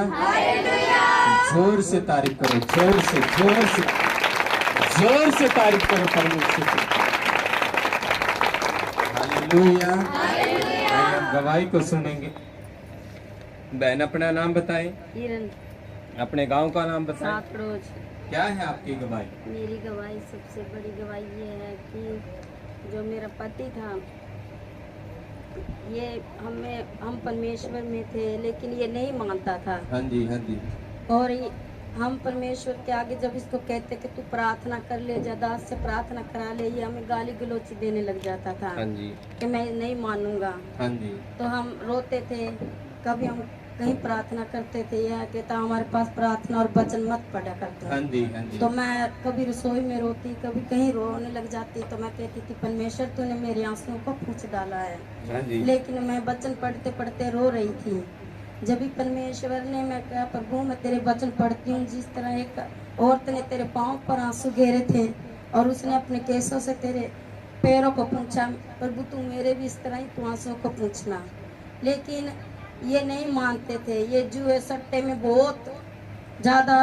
जोर से तारीफ करो, जोर से जोर से जोर से तारीफ करो परमेश्वर की। हालेलुया। हम गवाही को सुनेंगे। बहन अपना नाम बताएं। किरण। अपने गांव का नाम बताएं। सातरोज। क्या है आपकी गवाही? मेरी गवाही सबसे बड़ी गवाही ये है कि जो मेरा पति था, ये हम परमेश्वर में थे, लेकिन ये नहीं मानता था। हाँ जी, हाँ जी। और हम परमेश्वर के आगे जब इसको कहते कि तू प्रार्थना कर ले, जदात से प्रार्थना करा ले, ये हमें गाली गलौची देने लग जाता था। हाँ जी। कि मैं नहीं मानूंगा। हाँ जी। तो हम रोते थे। कभी हम कहीं प्रार्थना करते थे, यह कहता हमारे पास प्रार्थना और वचन मत पढ़ा करते। हाँ जी, हाँ जी। तो मैं कभी रसोई में रोती, कभी कहीं रोने लग जाती। तो मैं कहती थी परमेश्वर तूने मेरे आंसुओं को पूछ डाला है। हाँ जी। लेकिन मैं वचन पढ़ते पढ़ते रो रही थी। जब भी परमेश्वर ने, मैं कहा प्रभु मैं तेरे वचन पढ़ती हूँ, जिस तरह एक औरत ने तेरे पाँव पर आंसू घेरे थे और उसने अपने केसों से तेरे पैरों को पूछा, प्रभु तू मेरे भी इस तरह ही तू आंसुओं को पूछना। लेकिन ये नहीं मानते थे। ये जुए सट्टे में बहुत ज़्यादा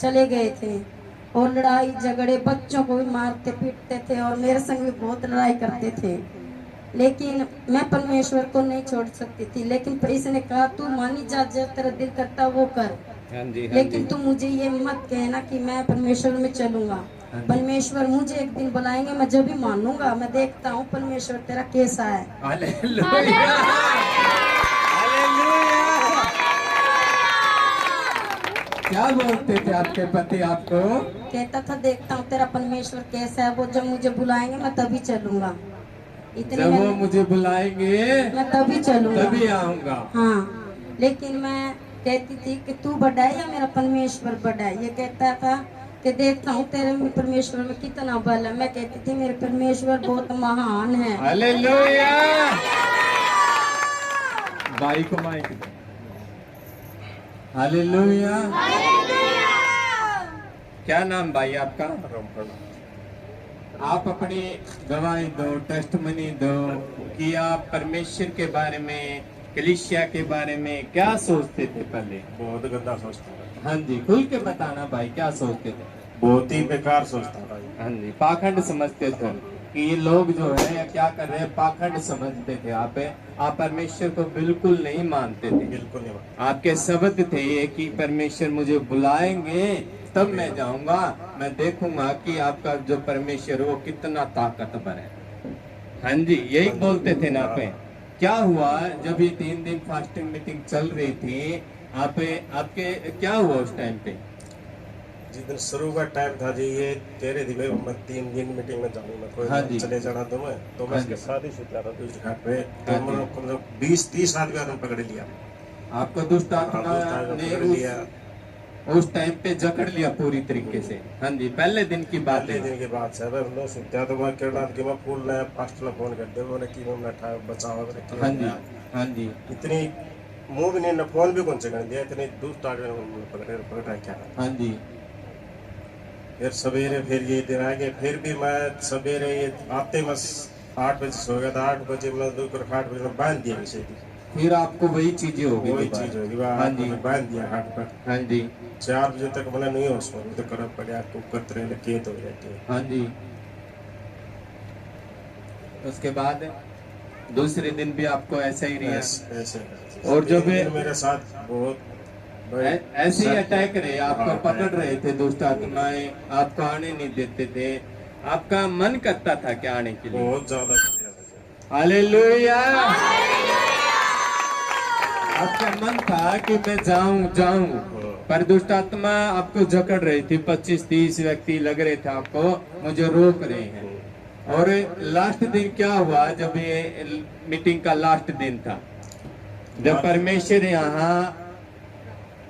चले गए थे और लड़ाई झगड़े, बच्चों को भी मारते पीटते थे और मेरे संग भी बहुत लड़ाई करते थे। लेकिन मैं परमेश्वर को नहीं छोड़ सकती थी। लेकिन इसने कहा तू मानी जा, जो तेरा दिल करता वो कर। हाँ जी, हाँ लेकिन जी। तू मुझे ये मत कहना कि मैं परमेश्वर में चलूंगा। परमेश्वर मुझे एक दिन बुलाएंगे, मैं जब भी मानूंगा। मैं देखता हूँ परमेश्वर तेरा कैसा है। हालेलुया। क्या बोलते थे आपके पति आपको? कहता था देखता हूँ तेरा परमेश्वर कैसा है, वो जब मुझे बुलाएंगे मैं तभी चलूंगा। जब वो मुझे बुलाएंगे मैं तभी चलूंगा, तभी आऊंगा। हाँ। लेकिन मैं कहती थी कि तू बड़ा है या मेरा परमेश्वर बड़ा है। ये कहता था कि देखता हूँ तेरे में परमेश्वर में कितना बल है। मैं कहती थी मेरे परमेश्वर बहुत महान है। हालेलुया। भाई को माइक दो। हालेलुया। क्या नाम भाई आपका? आप अपनी गवाही दो, टेस्टमनी दो कि आप परमेश्वर के बारे में, कलीसिया के बारे में क्या सोचते थे पहले? बहुत गंदा सोचता था। हाँ जी, खुल के बताना भाई, क्या सोचते थे? बहुत ही बेकार सोचता था। हाँ जी, पाखंड समझते थे कि ये लोग जो है क्या कर रहे हैं, पाखंड समझते थे। आप परमेश्वर को बिल्कुल नहीं मानते थे। बिल्कुल नहीं। आपके शब्द थे ये कि परमेश्वर मुझे बुलाएंगे तब मैं जाऊंगा, मैं देखूंगा कि आपका जो परमेश्वर वो कितना ताकतवर है। हाँ जी, यही बोलते थे ना आप। क्या हुआ जब ये 3 दिन फास्टिंग मीटिंग चल रही थी, आपके क्या हुआ उस टाइम पे? जिस दिन शुरू का टाइम था जी, ये कह रहे थे मैं 3 दिन मीटिंग में जाऊंगा, मैं हाँ कोई जी। चले जाना तो मैं हाँ जी। शादी से जा रहा था उस घाट पे। हाँ जी। मतलब 20-30 आदमी आदमी पकड़ लिया। आपको दुष्ट आत्मा ने पकड़ लिया। उस टाइम पे जकड़ लिया पूरी तरीके से। हाँ जी, पहले दिन की बात पहले है। दिन के बाद से अगर लोग सुनते तो मैं कहना कि मैं फूल नया पास्ट में फोन कर दे, मैंने की मैं था बचाओ। हाँ जी, हाँ जी। इतनी मुंह भी नहीं, फोन भी कौन से कर दिया, इतने दुष्ट आदमी पकड़ क्या। हाँ जी। फिर सवेरे फिर ये दिन आ गए। फिर भी मैं सवेरे ये आते बस 8 बजे सो गया था। 8 बजे मैं दोपहर 8 बजे में बांध दिया इसे। फिर आपको वही चीजें हो गई। वही चीज होगी। हाँ जी, बांध दिया घाट पर। हाँ जी, 4 बजे तक मैंने नहीं हो सो तो करब पड़े आपको कतरे लगे तो रहते। हाँ जी। उसके बाद दूसरे दिन भी आपको ऐसा ही रहा? ऐसे और जब मेरे साथ बहुत ऐसे ही अटैक रहे, आपको हाँ, पकड़ रहे थे दुष्ट आत्माएं, आपको आने नहीं देते थे, आपका मन करता था क्या आने के लिए? बहुत ज्यादा। हालेलुया। आपका मन था कि मैं जाऊं, पर दुष्ट आत्मा आपको जकड़ रही थी। 25-30 व्यक्ति लग रहे थे आपको, मुझे रोक रहे हैं। और लास्ट दिन क्या हुआ, जब ये मीटिंग का लास्ट दिन था, जब परमेश्वर यहाँ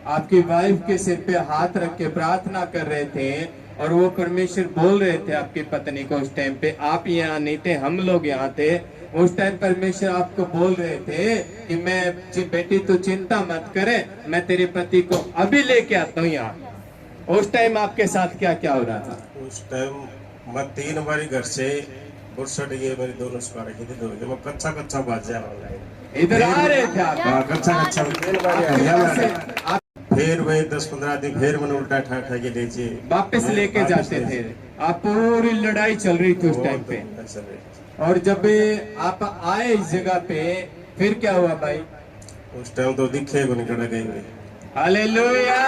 आपकी वाइफ के सिर पे हाथ रख के प्रार्थना कर रहे थे और वो परमेश्वर बोल रहे थे आपकी पत्नी को, उस टाइम पे आप यहाँ नहीं थे, हम लोग यहाँ थे। उस टाइम परमेश्वर आपको बोल रहे थे कि मैं बेटी तू चिंता मत करे, मैं तेरे पति को अभी लेके आता हूँ यहाँ। उस टाइम आपके साथ क्या क्या हो रहा था? उस टाइम मैं 3 बारी घर से बुरसट ये मेरी दोनों सुखार की थी। मैं कच्चा बात जा रहा हूँ। इधर आ रहे थे आप? कच्चा 3 बारी फिर वही 10-15 दिन फिर मैंने उल्टा ठा ठा के लीजिए वापस लेके जाते थे। आप पूरी लड़ाई चल रही थी उस टाइम पे। और जब आप आए इस जगह पे फिर क्या हुआ भाई? उस टाइम तो दिखे को निकल गई। हालेलुया।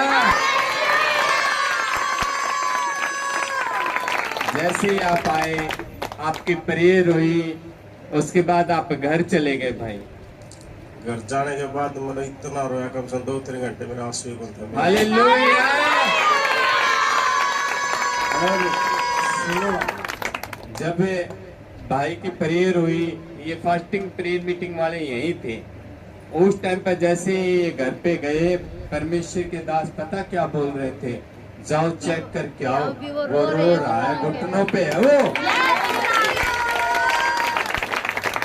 जैसे ही आप आए, आपकी प्रेयर हुई, उसके बाद आप घर चले गए भाई। घर जाने के बाद मेरा इतना रोया, कम से कम 2-3 घंटे मेरा आंसू ही बंद था। हालेलुया। और सुनो, जब भाई की प्रेयर हुई, ये फास्टिंग प्रेयर मीटिंग वाले यही थे। उस टाइम पर जैसे ही घर पे गए, परमेश्वर के दास पता क्या बोल रहे थे? जाओ चेक करके आओ, वो रो रहा है, घुटनों पे है वो।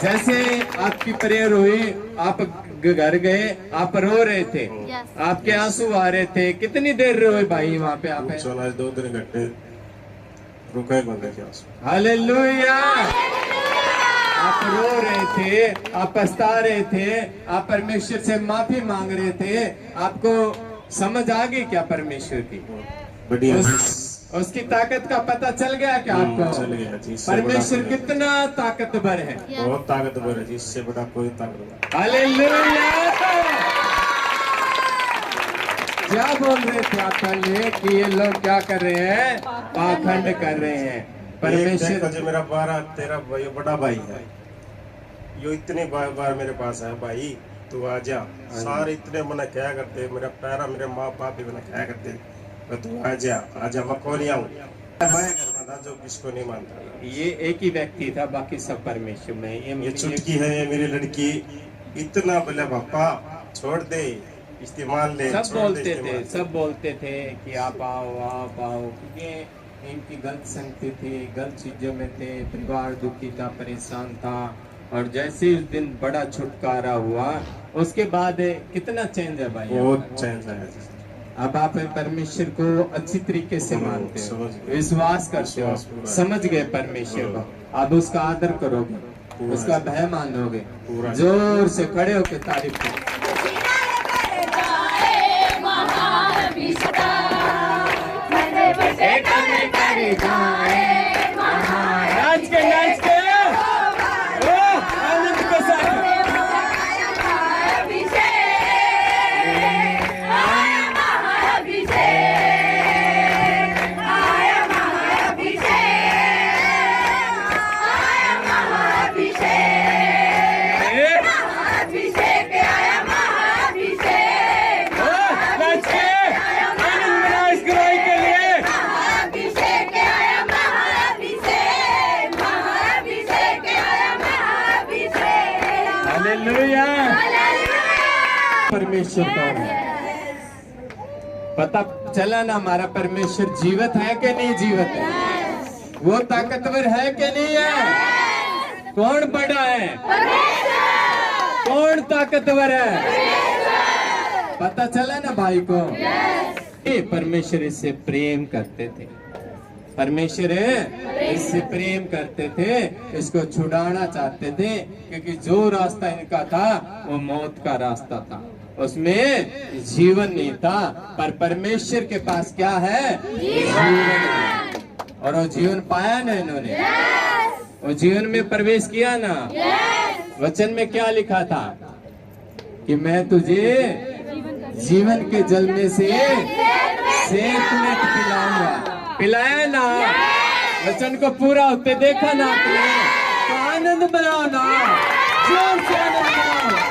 जैसे आपकी प्रेयर हुई, आप घर गए, आप रो रहे थे, आपके आंसू आ रहे थे। कितनी देर रोए भाई वहाँ पे आप? 2-3 घंटे रुका बंद थे आंसू। हालेलुया। आप रो रहे थे, आप पछता रहे थे, आप परमेश्वर से माफी मांग रहे थे। आपको समझ आ गई क्या परमेश्वर की? बढ़िया। उसकी ताकत का पता चल गया क्या आपको? चल गया जी। परमेश्वर कितना ताकतवर है। बहुत ताकतवर है जी, इससे बड़ा कोई ताकत नहीं। हालेलुया। क्या बोल रहे थे आप पहले कि ये लोग क्या कर रहे हैं? पाखंड कर रहे हैं। परमेश्वर जो मेरा 12-13 भाई बड़ा भाई है, यो इतने बार मेरे पास है, भाई तू आ जा। सारे इतने मना क्या करते, मेरा पैरा मेरे माँ बाप भी मना क्या करते, तू आ जा मैं कौन ही आऊँ। मैं करता था जो किसको नहीं मानता। ये एक ही व्यक्ति था, बाकी सब परमेश्वर में। ये चुटकी है, ये मेरी लड़की, इतना बोला पापा छोड़ दे, इस्तेमाल ले। सब बोलते थे, सब बोलते थे कि आप आओ, क्योंकि इनकी गलत संगति थी, गलत चीजों में थे, परिवार दुखी था, परेशान था। और जैसे उस दिन बड़ा छुटकारा हुआ, उसके बाद कितना चेंज है भाई? बहुत चेंज है। अब आप परमेश्वर को अच्छी तरीके से मानते हो, विश्वास करते हो, समझ गए परमेश्वर को। अब उसका आदर करोगे, उसका भय मानोगे। जोर से खड़े होकर तारीफ करो। नाच के आनंद के साथ। परमेश्वर कौन है? पता चला ना हमारा परमेश्वर जीवित है कि नहीं जीवित है? वो ताकतवर है कि नहीं है? कौन बड़ा है? कौन ताकतवर है? पता चला ना भाई को? ये परमेश्वर इससे प्रेम करते थे। परमेश्वर इससे प्रेम करते थे, इसको छुड़ाना चाहते थे, क्योंकि जो रास्ता इनका था वो मौत का रास्ता था, उसमें जीवन नहीं था। पर परमेश्वर के पास क्या है? जीवन। और वो जीवन पाया ना इन्होंने, वो जीवन में प्रवेश किया ना। वचन में क्या लिखा था कि मैं तुझे जीवन के जल में से सेतुमें पिलाऊंगा। पिलाया ना? वचन को पूरा होते देखा ना आपने? तो आनंद मनाओ ना, जोर से आनंद मनाओ।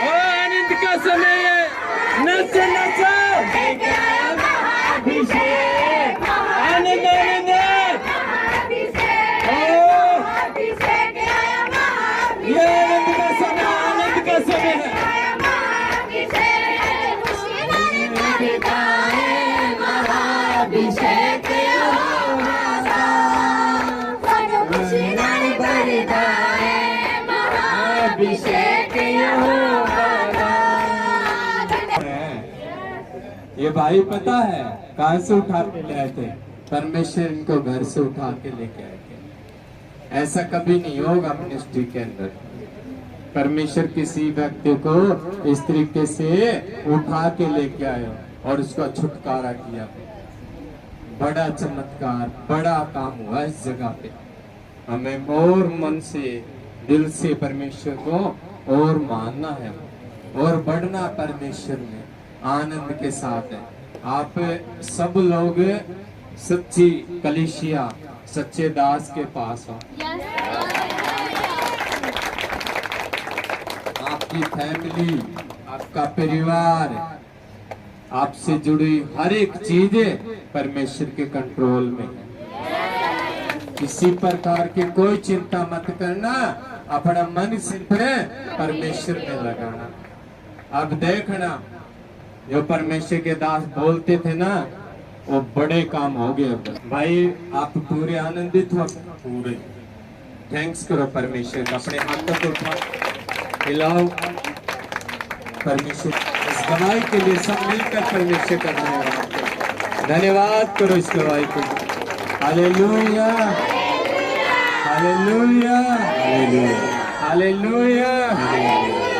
आनंद का समय है, नचो नचो। अभिषेक, आनंद आनंद। ये आनंद का समय, आनंद का समय है। अभिषेक यहोवा ये भाई पता है कहाँ से उठा के ले आए थे? परमेश्वर इनको घर से उठा के लेके आए थे। ऐसा कभी नहीं होगा मिनिस्ट्री के अंदर। परमेश्वर किसी व्यक्ति को इस तरीके से उठा के लेके आया और उसका छुटकारा किया। बड़ा चमत्कार, बड़ा काम हुआ इस जगह पे। हमें और मन से, दिल से परमेश्वर को और मानना है और बढ़ना परमेश्वर में आनंद के साथ है। आप सब लोग सच्ची कलीसिया, सच्चे दास के पास हो। आपकी फैमिली, आपका परिवार, आपसे जुड़ी हर एक चीज परमेश्वर के कंट्रोल में है। किसी प्रकार की कोई चिंता मत करना, अपना मन सिर्फ परमेश्वर में लगाना। अब देखना, जो परमेश्वर के दास बोलते थे ना, वो बड़े काम हो गए। भाई आप पूरे आनंदित हो? पूरे थैंक्स करो परमेश्वर का। अपने हाथों को उठा हिलाओ परमेश्वर इस गवाही के लिए। सब मिलकर परमेश्वर का धन्यवाद करो इस गवाही को। Hallelujah, hallelujah, hallelujah, hallelujah.